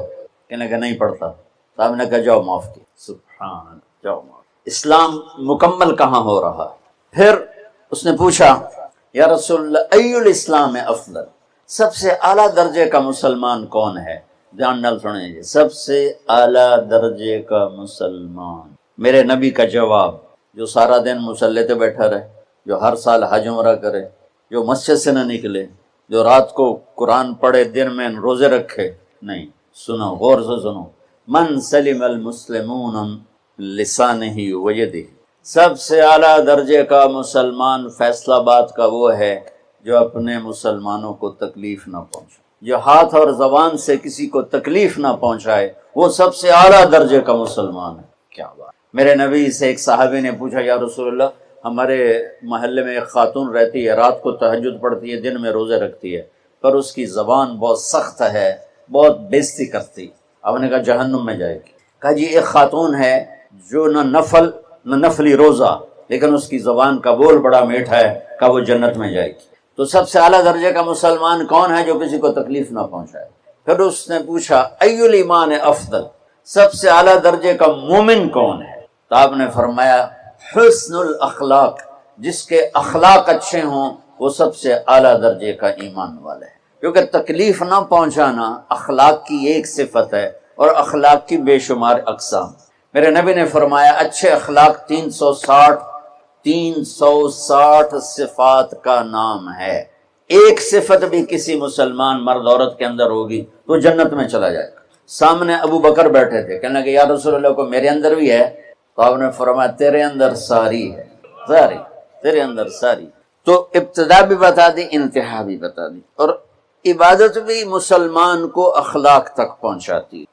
کہنے لگا نہیں پڑھتا۔ تو آپ نے کہا جاؤ معاف کی۔ سبحان اللہ، جاؤ معاف۔ اسلام مکمل کہاں ہو رہا؟ پھر اس نے پوچھا یا رسول اللہ ای الاسلام افضل، سب سے اعلیٰ درجے کا مسلمان کون ہے؟ دھیان نال سنیں جی، سب سے اعلیٰ درجے کا مسلمان، میرے نبی کا جواب، جو سارا دن مصلی پہ بیٹھا رہے، جو ہر سال حج عمرہ کرے، جو مسجد سے نہ نکلے، جو رات کو قرآن پڑھے، دن میں روزے رکھے، نہیں، سنو غور سے سنو، من سلم المسلمون لسانہ و یدہ، سب سے اعلیٰ درجے کا مسلمان فیصلہ بات کا وہ ہے جو اپنے مسلمانوں کو تکلیف نہ پہنچائے، جو ہاتھ اور زبان سے کسی کو تکلیف نہ پہنچائے، وہ سب سے اعلیٰ درجے کا مسلمان ہے۔ کیا بات! میرے نبی سے ایک صحابی نے پوچھا یا رسول اللہ ہمارے محلے میں ایک خاتون رہتی ہے، رات کو تہجد پڑھتی ہے، دن میں روزے رکھتی ہے، پر اس کی زبان بہت سخت ہے، بہت بےزتی کرتی۔ آپ نے کہا جہنم میں جائے گی۔ کہا جی ایک خاتون ہے جو نہ نفلی روزہ، لیکن اس کی زبان کا بول بڑا میٹھا ہے، کہ وہ جنت میں جائے گی۔ تو سب سے اعلیٰ درجے کا مسلمان کون ہے جو کسی کو تکلیف نہ پہنچائے؟ پھر اس نے پوچھا ای الایمان افضل، سب سے اعلیٰ درجے کا مومن کون ہے؟ تو آپ نے فرمایا حسن الاخلاق، جس کے اخلاق اچھے ہوں وہ سب سے اعلیٰ درجے کا ایمان والا ہے، کیونکہ تکلیف نہ پہنچانا اخلاق کی ایک صفت ہے، اور اخلاق کی بے شمار اقسام۔ میرے نبی نے فرمایا اچھے اخلاق 360 صفات کا نام ہے، ایک صفت بھی کسی مسلمان مرد عورت کے اندر ہوگی تو جنت میں چلا جائے گا۔ سامنے ابو بکر بیٹھے تھے، کہنے لگے یا رسول اللہ کو میرے اندر بھی ہے؟ تو آپ نے فرمایا تیرے اندر ساری ہے، ساری تیرے اندر ساری۔ تو ابتدا بھی بتا دی، انتہا بھی بتا دی، اور عبادت بھی مسلمان کو اخلاق تک پہنچاتی۔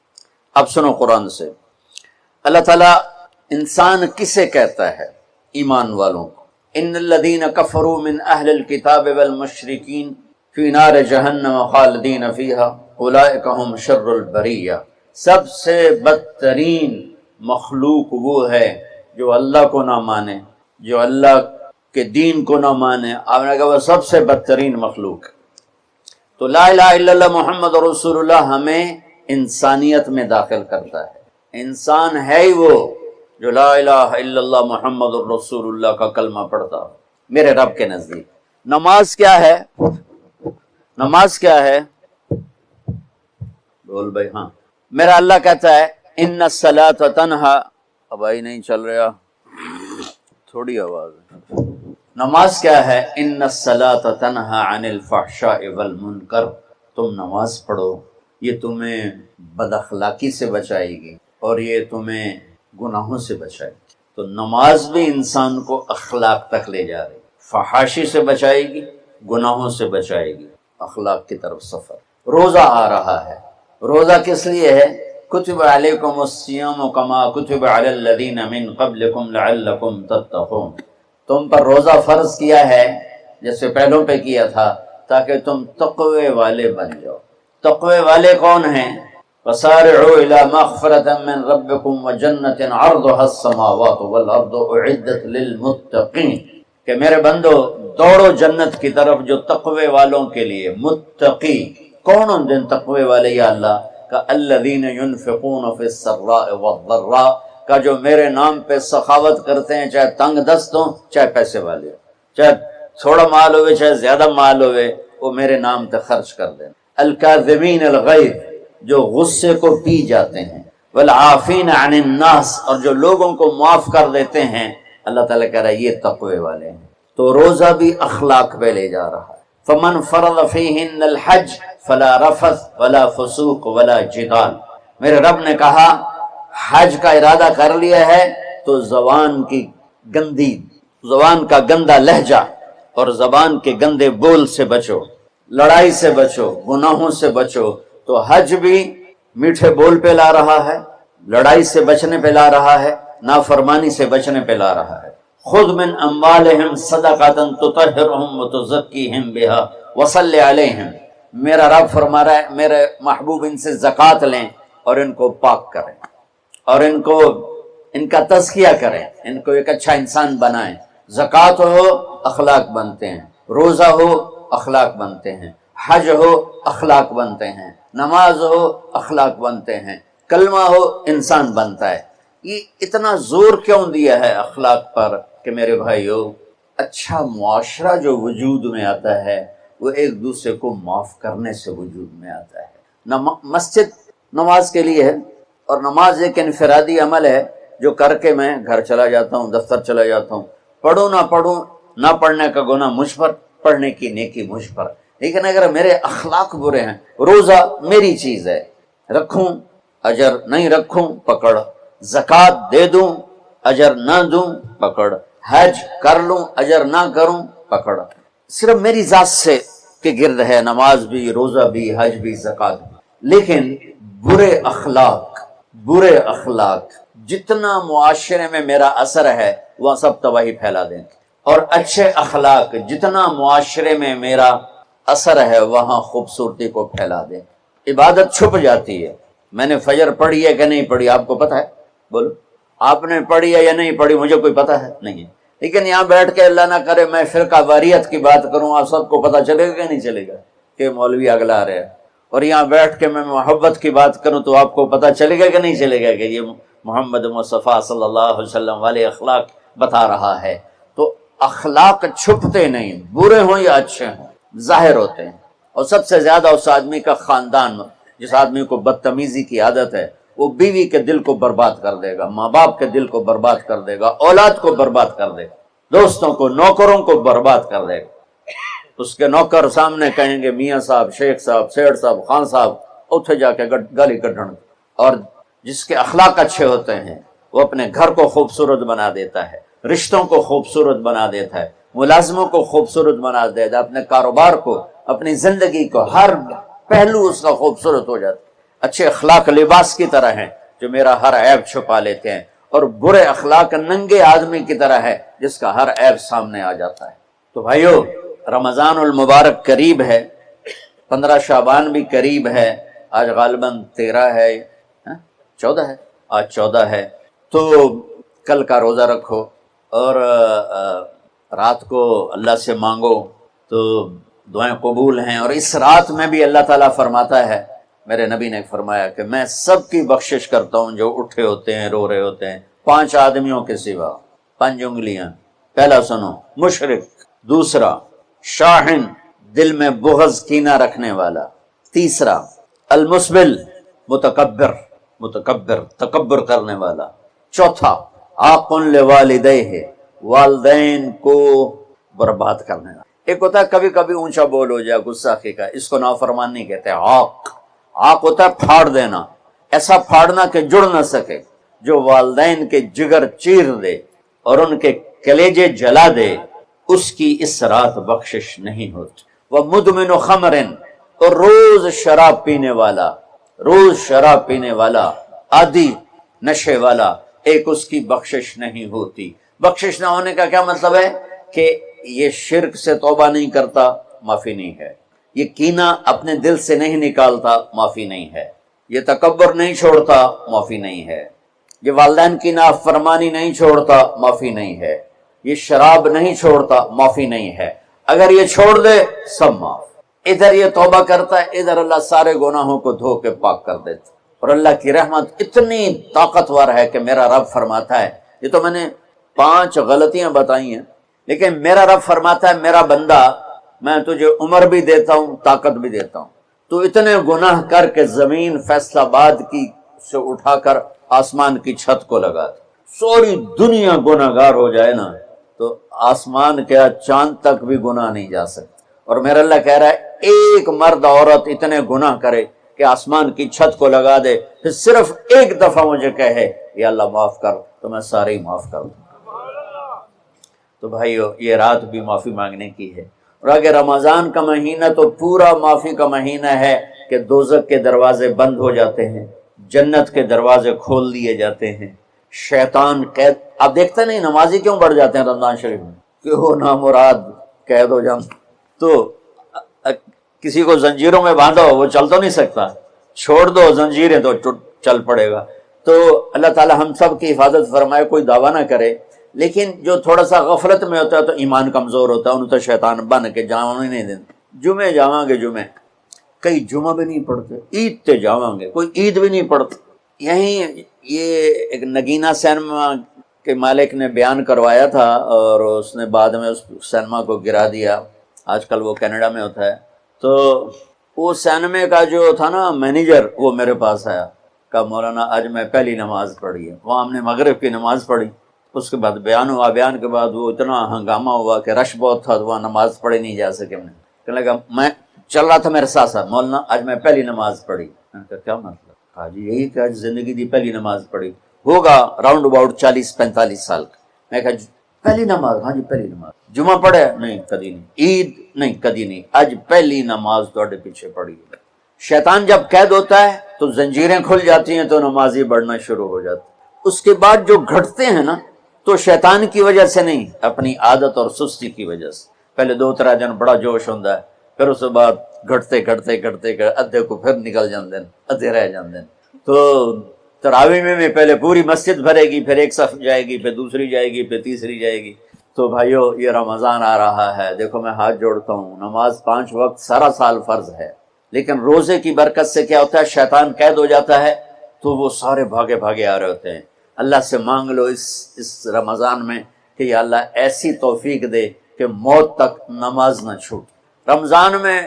اب سنو قرآن سے، اللہ تعالیٰ انسان کسے کہتا ہے؟ ایمان والوں کو۔ ان الذین کفروا من اہل الکتاب والمشرکین فی نار جہنم خالدین فیہا اولئک ھم شر البریہ، سب سے بدترین مخلوق وہ ہے جو اللہ کو نہ مانے، جو اللہ کے دین کو نہ مانے۔ آپ نے کہا وہ سب سے بدترین مخلوق۔ تو لا الہ الا اللہ محمد رسول اللہ ہمیں انسانیت میں داخل کرتا ہے۔ انسان ہے ہی وہ جو لا الہ الا اللہ محمد رسول اللہ کا کلمہ پڑھتا ہو میرے رب کے نزدیک۔ نماز کیا ہے؟ نماز کیا ہے؟ بول بھائی۔ ہاں، میرا اللہ کہتا ہے ان الصلاۃ تنہا، اب آئی نہیں چل رہا، تھوڑی آواز ہے۔ نماز کیا ہے؟ ان الصلاۃ تنہا عن الفحشاء والمنکر، تم نماز پڑھو، یہ تمہیں بد اخلاقی سے بچائے گی اور یہ تمہیں گناہوں سے بچائے گی۔ تو نماز بھی انسان کو اخلاق تک لے جا رہی، فحاشی سے بچائے گی، گناہوں سے بچائے گی، اخلاق کی طرف سفر۔ روزہ آ رہا ہے، روزہ کس لیے ہے؟ کتب علیکم الصیام کما کتب علی الذین من قبلکم لعلکم تتقون، تم پر روزہ فرض کیا ہے جیسے پہلوں پہ کیا تھا تاکہ تم تقوی والے بن جاؤ۔ تقوی والے کون ہیں؟ وسارعوا الی مغفرۃ من ربکم وجنۃ عرضها السماوات والارض اعدت للمتقین، کہ میرے بندو دوڑو جنت کی طرف جو تقوی والوں کے لیے۔ متقی کون ان دن تقوی والے یا اللہ کا؟ الذین ينفقون فی السراء والضراء، کا جو میرے نام پہ سخاوت کرتے ہیں، چاہے تنگ دست ہوں چاہے پیسے والے، چاہے تھوڑا مال ہوئے چاہے زیادہ مال ہوئے، وہ میرے نام پہ خرچ کر دیں۔ الکاظمین الغیظ، جو غصے کو پی جاتے ہیں، والعافین عن الناس، اور جو لوگوں کو معاف کر دیتے ہیں، اللہ تعالیٰ کہہ رہا ہے یہ تقوی والے ہیں۔ تو روزہ بھی اخلاق پہ لے جا رہا ہے۔ فمن فرض فیہن الحج فلا رفث ولا فسوق ولا جدال، میرے رب نے کہا حج کا ارادہ کر لیا ہے تو زبان کا گندا لہجہ اور زبان کے گندے بول سے بچو، لڑائی سے بچو، گناہوں سے بچو۔ تو حج بھی میٹھے بول پہ لا رہا ہے، لڑائی سے بچنے پہ لا رہا ہے، نافرمانی سے بچنے پہ لا رہا ہے۔ خذ من اموالہم صدقۃ تطہرہم وتزکیہم بہا وصلی علیہم، میرا رب فرما رہا ہے میرے محبوب ان سے زکوٰۃ لیں اور ان کو پاک کریں اور ان کا تزکیہ کریں، ان کو ایک اچھا انسان بنائیں۔ زکوٰۃ ہو اخلاق بنتے ہیں، روزہ ہو اخلاق بنتے ہیں، حج ہو اخلاق بنتے ہیں، نماز ہو اخلاق بنتے ہیں، کلمہ ہو انسان بنتا ہے۔ یہ اتنا زور کیوں دیا ہے اخلاق پر کہ میرے بھائیو، اچھا معاشرہ جو وجود میں آتا ہے وہ ایک دوسرے کو معاف کرنے سے وجود میں آتا ہے۔ مسجد نماز کے لیے ہے، اور نماز ایک انفرادی عمل ہے جو کر کے میں گھر چلا جاتا ہوں، دفتر چلا جاتا ہوں، پڑھوں نہ پڑھنے کا گناہ مجھ پر، پڑھنے کی نیکی مجھ پر۔ لیکن اگر میرے اخلاق برے ہیں، روزہ میری چیز ہے، رکھوں اجر، نہیں رکھوں پکڑ، زکوٰۃ دے دوں اجر نہ دوں پکڑ، حج کر لوں اجر نہ کروں پکڑ، صرف میری ذات سے کے گرد ہے نماز بھی، روزہ بھی، حج بھی، زکوٰۃ بھی۔ لیکن برے اخلاق جتنا معاشرے میں میرا اثر ہے وہ سب تباہی پھیلا دیں گے، اور اچھے اخلاق جتنا معاشرے میں میرا اثر ہے وہاں خوبصورتی کو پھیلا دیں۔ عبادت چھپ جاتی ہے۔ میں نے فجر پڑھی ہے کہ نہیں پڑھی آپ کو پتہ ہے؟ بولو، آپ نے پڑھی ہے یا نہیں پڑھی؟ مجھے کوئی پتہ ہے نہیں ہے۔ لیکن یہاں بیٹھ کے اللہ نہ کرے میں فرقہ واریت کی بات کروں، آپ سب کو پتہ چلے گا کہ نہیں چلے گا کہ مولوی اگلا رہے ہیں؟ اور یہاں بیٹھ کے میں محبت کی بات کروں تو آپ کو پتہ چلے گا کہ نہیں چلے گا کہ یہ محمد مصطفیٰ صلی اللہ علیہ وسلم والے اخلاق بتا رہا ہے؟ تو اخلاق چھپتے نہیں، برے ہوں یا اچھے ہوں ظاہر ہوتے ہیں۔ اور سب سے زیادہ اس آدمی کا خاندان، جس آدمی کو بدتمیزی کی عادت ہے وہ بیوی کے دل کو برباد کر دے گا، ماں باپ کے دل کو برباد کر دے گا، اولاد کو برباد کر دے گا، دوستوں کو، نوکروں کو برباد کر دے گا۔ اس کے نوکر سامنے کہیں گے میاں صاحب، شیخ صاحب، سیٹھ صاحب، خان صاحب، اتھے جا کے گالی کڈھن۔ اور جس کے اخلاق اچھے ہوتے ہیں وہ اپنے گھر کو خوبصورت بنا دیتا ہے، رشتوں کو خوبصورت بنا دیتا ہے، ملازموں کو خوبصورت بنا دیتا ہے، اپنے کاروبار کو، اپنی زندگی کو، ہر پہلو اس کا خوبصورت ہو جاتا ہے۔ اچھے اخلاق لباس کی طرح ہیں جو میرا ہر عیب چھپا لیتے ہیں، اور برے اخلاق ننگے آدمی کی طرح ہے جس کا ہر عیب سامنے آ جاتا ہے۔ تو بھائیو، رمضان المبارک قریب ہے، 15 شعبان بھی قریب ہے، آج غالباً 13 ہے، 14 ہے، آج 14 ہے۔ تو کل کا روزہ رکھو اور رات کو اللہ سے مانگو تو دعائیں قبول ہیں۔ اور اس رات میں بھی اللہ تعالیٰ فرماتا ہے، میرے نبی نے فرمایا کہ میں سب کی بخشش کرتا ہوں جو اٹھے ہوتے ہیں، رو رہے ہوتے ہیں، 5 آدمیوں کے سوا، 5 انگلیاں۔ پہلا سنو، مشرک، دوسرا شاحن، دل میں بغض کینہ رکھنے والا، تیسرا المسبل، متکبر تکبر کرنے والا، چوتھا عاق لوالدیہ، والدین کو برباد کرنے والا۔ ایک ہوتا ہے کبھی کبھی اونچا بول ہو جائے گستاخی کا، اس کو نافرمان نہیں کہتے۔ عاق ہوتا ہے پھاڑ دینا، ایسا پھاڑنا کہ جڑ نہ سکے، جو والدین کے جگر چیر دے اور ان کے کلیجے جلا دے، اس کی اس رات بخشش نہیں ہوتی۔ وہ مدمن خمر، اور روز شراب پینے والا، عادی نشے والا، ایک اس کی بخشش نہیں ہوتی۔ بخشش نہ ہونے کا کیا مطلب ہے؟ کہ یہ شرک سے توبہ نہیں کرتا، معافی نہیں ہے، یہ کینہ اپنے دل سے نہیں نکالتا، معافی نہیں ہے، یہ تکبر نہیں چھوڑتا، معافی نہیں ہے، یہ والدین کی نافرمانی نہیں چھوڑتا، معافی نہیں ہے، یہ شراب نہیں چھوڑتا، معافی نہیں ہے۔ اگر یہ چھوڑ دے سب معاف۔ ادھر یہ توبہ کرتا ہے، ادھر اللہ سارے گناہوں کو دھو کے پاک کر دیتا۔ اور اللہ کی رحمت اتنی طاقتور ہے کہ میرا رب فرماتا ہے، یہ تو میں نے 5 غلطیاں بتائی ہیں، لیکن میرا رب فرماتا ہے میرا بندہ، میں تجھے عمر بھی دیتا ہوں، طاقت بھی دیتا ہوں، تو اتنے گناہ کر کے زمین فیصل آباد کی سے اٹھا کر آسمان کی چھت کو لگا دے، سوری دنیا گناہ گار ہو جائے نا تو آسمان کیا چاند تک بھی گناہ نہیں جا سکتے۔ اور میرا اللہ کہہ رہا ہے ایک مرد عورت اتنے گناہ کرے کہ آسمان کی چھت کو لگا دے، پھر صرف ایک دفعہ مجھے کہے یا اللہ معاف کر، تو میں سارے ہی معاف کر دوں۔ تو بھائیو، یہ رات بھی معافی مانگنے کی ہے۔ اور اگر رمضان کا مہینہ تو پورا معافی کا مہینہ ہے کہ دوزخ کے دروازے بند ہو جاتے ہیں، جنت کے دروازے کھول دیے جاتے ہیں، شیطان قید، آپ دیکھتے نہیں نمازی کیوں بڑھ جاتے ہیں رمضان شریف میں کہ وہ نامراد قید ہو جاؤں۔ تو کسی کو زنجیروں میں باندھو وہ چل تو نہیں سکتا، چھوڑ دو زنجیریں تو چل پڑے گا۔ تو اللہ تعالی ہم سب کی حفاظت فرمائے، کوئی دعویٰ نہ کرے، لیکن جو تھوڑا سا غفلت میں ہوتا ہے تو ایمان کمزور ہوتا ہے، انہوں تو شیطان بن کے جاؤں نہیں دیتے۔ جمعے جاواں گے، جمعے کئی جمعہ بھی نہیں پڑھتے، عید تے جاواں گے، کوئی عید بھی نہیں پڑھتے۔ یہیں یہ ایک نگینہ سینما کے مالک نے بیان کروایا تھا، اور اس نے بعد میں اس سینما کو گرا دیا، آج کل وہ کینیڈا میں ہوتا ہے۔ تو وہ سینمے کا جو تھا نا مینیجر، وہ میرے پاس آیا، کہا مولانا آج میں پہلی نماز پڑھی ہے۔ وہاں ہم نے مغرب کی نماز پڑھی، اس کے بعد بیان ہوا، بیان کے بعد وہ اتنا ہنگامہ ہوا کہ رش بہت تھا، تو وہاں نماز پڑھی نہیں جا سکے۔ میں کہنے لگا، میں چل رہا تھا میرے ساتھ ساتھ، مولانا آج میں پہلی نماز پڑھی۔ میں نے کہا کیا مطلب؟ کہا جی یہی کہ آج زندگی دی پہلی نماز پڑھی، ہوگا راؤنڈ اباؤٹ 40-45 سال کا۔ میں کہا پہلی نماز؟ ہاں جی پہلی نماز۔ جمعہ پڑھے؟ نہیں کدی نہیں۔ عید؟ نہیں کدی نہیں۔ آج پہلی نماز تواڈے پیچھے پڑھی ہے۔ شیطان جب قید ہوتا ہے تو زنجیریں کھل جاتی ہیں، تو نمازی بڑھنا شروع ہو جاتا ہے۔ اس کے بعد جو گھٹتے ہیں نا، تو شیطان کی وجہ سے نہیں، اپنی عادت اور سستی کی وجہ سے۔ پہلے 2-3 دن بڑا جوش ہوتا ہے، پھر اس کے بعد گھٹتے ادھے کو پھر نکل جاندے ہیں، ادھے رہ جاندے ہیں۔ تو تراویح میں پہلے پوری مسجد بھرے گی، پھر ایک صف جائے گی، پھر دوسری جائے گی، پھر تیسری جائے گی۔ تو بھائیو یہ رمضان آ رہا ہے، دیکھو میں ہاتھ جوڑتا ہوں، نماز 5 وقت سارا سال فرض ہے، لیکن روزے کی برکت سے کیا ہوتا ہے، شیطان قید ہو جاتا ہے، تو وہ سارے بھاگے بھاگے آ رہے ہوتے ہیں۔ اللہ سے مانگ لو اس رمضان میں کہ یا اللہ ایسی توفیق دے کہ موت تک نماز نہ چھوٹ۔ رمضان میں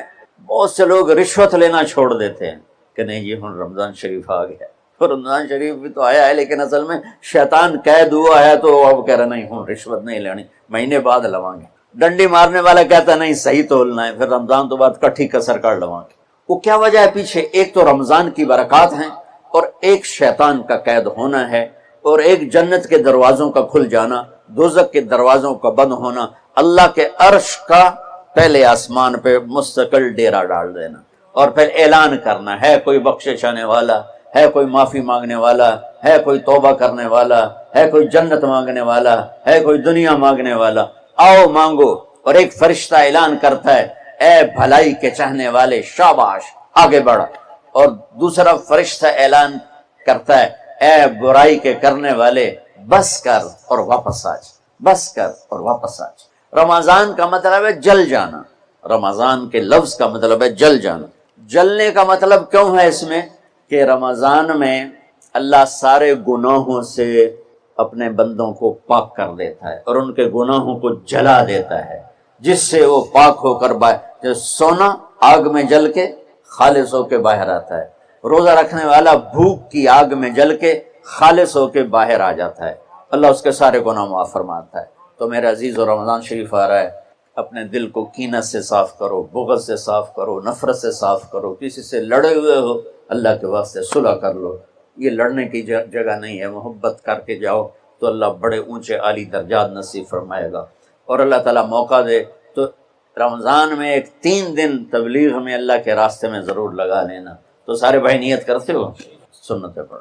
بہت سے لوگ رشوت لینا چھوڑ دیتے ہیں کہ نہیں یہ ہن رمضان شریف آ گیا، تو رمضان شریف بھی تو آیا ہے، لیکن اصل میں شیطان قید ہوا ہے، تو اب کہہ رہا نہیں ہن رشوت نہیں لینی، مہینے بعد لواں گے۔ ڈنڈی مارنے والا کہتا نہیں صحیح تولنا ہے، پھر رمضان تو بعد کٹھی کسر کر لواں گے۔ وہ کیا وجہ ہے پیچھے؟ ایک تو رمضان کی برکات ہیں، اور ایک شیطان کا قید ہونا ہے، اور ایک جنت کے دروازوں کا کھل جانا، دوزخ کے دروازوں کا بند ہونا، اللہ کے عرش کا پہلے آسمان پہ مستقل ڈیرا ڈال دینا، اور پھر اعلان کرنا ہے کوئی بخشش آنے والا ہے، کوئی معافی مانگنے والا ہے، کوئی توبہ کرنے والا ہے، کوئی جنت مانگنے والا ہے، کوئی دنیا مانگنے والا، آؤ مانگو۔ اور ایک فرشتہ اعلان کرتا ہے اے بھلائی کے چاہنے والے شاباش آگے بڑھ، اور دوسرا فرشتہ اعلان کرتا ہے اے برائی کے کرنے والے بس کر اور واپس آ جا، بس کر اور واپس آ جا۔ رمضان کا مطلب ہے جل جانا، رمضان کے لفظ کا مطلب ہے جل جانا۔ جلنے کا مطلب کیوں ہے اس میں کہ رمضان میں اللہ سارے گناہوں سے اپنے بندوں کو پاک کر دیتا ہے، اور ان کے گناہوں کو جلا دیتا ہے، جس سے وہ پاک ہو کر جیسے سونا آگ میں جل کے خالص ہو کے باہر آتا ہے، روزہ رکھنے والا بھوک کی آگ میں جل کے خالص ہو کے باہر آ جاتا ہے، اللہ اس کے سارے گناہ معاف فرماتا ہے۔ تو میرے عزیز و رمضان شریف آ رہا ہے، اپنے دل کو کینت سے صاف کرو، بغض سے صاف کرو، نفرت سے صاف کرو، کسی سے لڑے ہوئے ہو اللہ کے واسطے صلح کر لو، یہ لڑنے کی جگہ نہیں ہے، محبت کر کے جاؤ تو اللہ بڑے اونچے عالی درجات نصیب فرمائے گا۔ اور اللہ تعالیٰ موقع دے تو رمضان میں ایک 3 دن تبلیغ میں اللہ کے راستے میں ضرور لگا لینا۔ تو سارے بھائی نیت کرتے ہو، سنتیں پڑھ